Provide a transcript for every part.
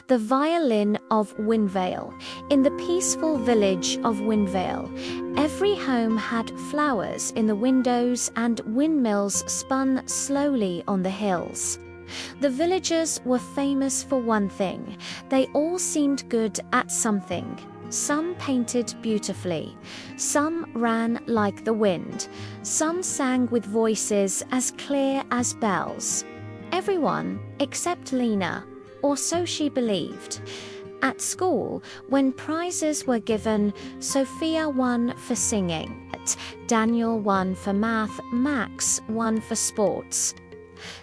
The Violin of Windvale. In the peaceful village of Windvale, every home had flowers in the windows and windmills spun slowly on the hills. The villagers were famous for one thing: they all seemed good at something. Some painted beautifully, some ran like the wind, some sang with voices as clear as bells. Everyone, except Lena, or so she believed. At school, when prizes were given, Sophia won for singing, Daniel won for math, Max won for sports.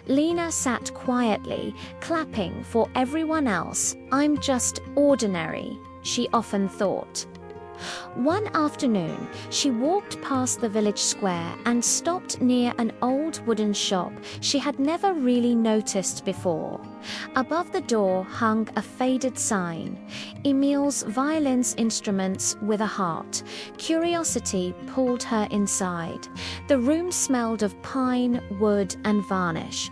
Lena sat quietly, clapping for everyone else. "I'm just ordinary," she often thought. One afternoon, she walked past the village square and stopped near an old wooden shop she had never really noticed before. Above the door hung a faded sign: Emil's Violins Instruments with a Heart. Curiosity pulled her inside. The room smelled of pine, wood, and varnish.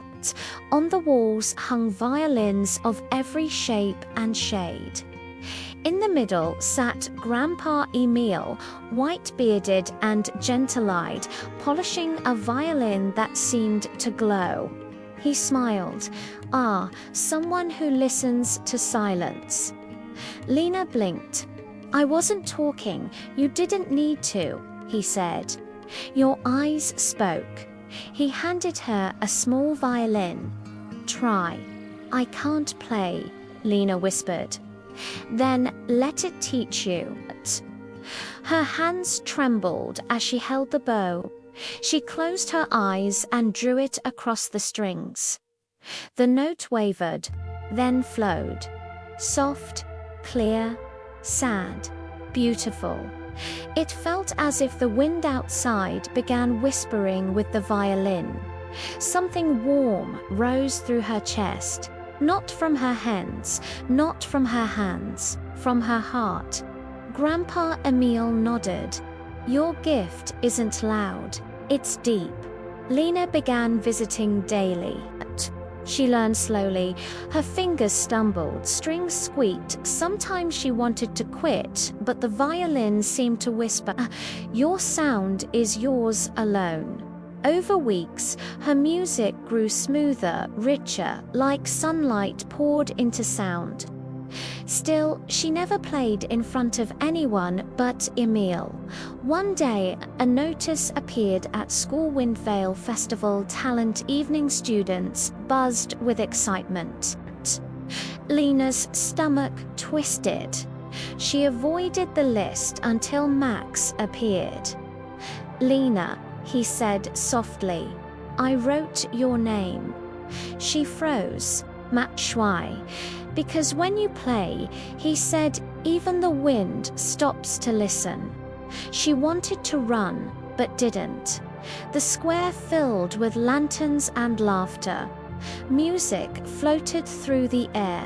On the walls hung violins of every shape and shade. In the middle sat Grandpa Emil, white-bearded and gentle-eyed, polishing a violin that seemed to glow. He smiled. "Ah, someone who listens to silence." Lena blinked. "I wasn't talking. You didn't need to," he said. "Your eyes spoke." He handed her a small violin. "Try." "I can't play," Lena whispered. "Then let it teach you." Her hands trembled as she held the bow. She closed her eyes and drew it across the strings. The note wavered, then flowed. Soft, clear, sad, beautiful. It felt as if the wind outside began whispering with the violin. Something warm rose through her chest. Not from her hands, not from her hands, from her heart. Grandpa Emil nodded. "Your gift isn't loud, it's deep." Lena began visiting daily. She learned slowly. Her fingers stumbled, strings squeaked. Sometimes she wanted to quit, but the violin seemed to whisper, "Your sound is yours alone." Over weeks, her music grew smoother, richer, like sunlight poured into sound. Still, she never played in front of anyone but Emil. One day, a notice appeared at School Windvale Festival Talent Evening. Students buzzed with excitement. Lena's stomach twisted. She avoided the list until Max appeared. "Lena," he said softly, "I wrote your name." She froze. "Max why?" "Because when you play," he said, "even the wind stops to listen." She wanted to run, but didn't. The square filled with lanterns and laughter. Music floated through the air.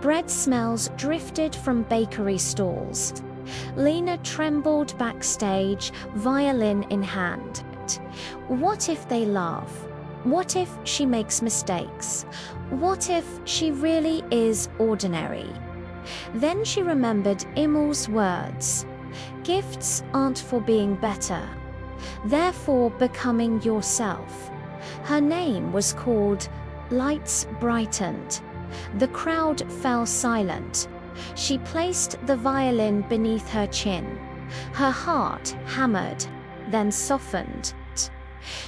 Bread smells drifted from bakery stalls. Lena trembled backstage, violin in hand. What if they laugh? What if she makes mistakes? What if she really is ordinary? Then she remembered Emil's words. "Gifts aren't for being better. They're for becoming yourself." Her name was called. Lights brightened. The crowd fell silent. She placed the violin beneath her chin. Her heart hammered, then softened.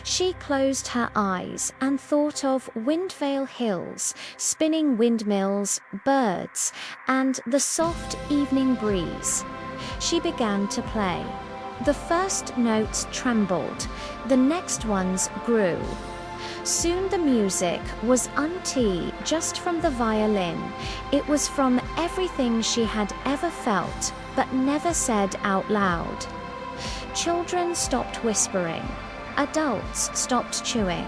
She closed her eyes and thought of Windvale Hills, spinning windmills, birds, and the soft evening breeze. She began to play. The first notes trembled, the next ones grew. Soon the music was auntie just from the violin. It was from everything she had ever felt, but never said out loud. Children stopped whispering. Adults stopped chewing.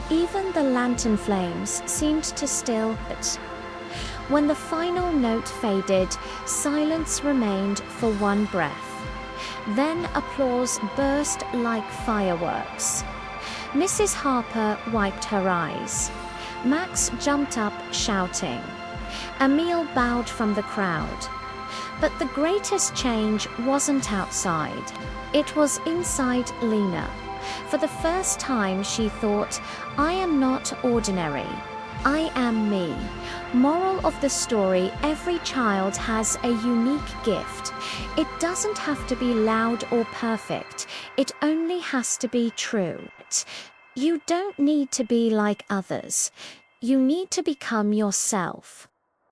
Even the lantern flames seemed to still. When the final note faded, silence remained for one breath. Then applause burst like fireworks. Mrs. Harper wiped her eyes. Max jumped up, shouting. Emil bowed from the crowd. But the greatest change wasn't outside. It was inside Lena. For the first time she thought, I am not ordinary. I am me. Moral of the story, every child has a unique gift. It doesn't have to be loud or perfect. It only has to be true. You don't need to be like others. You need to become yourself.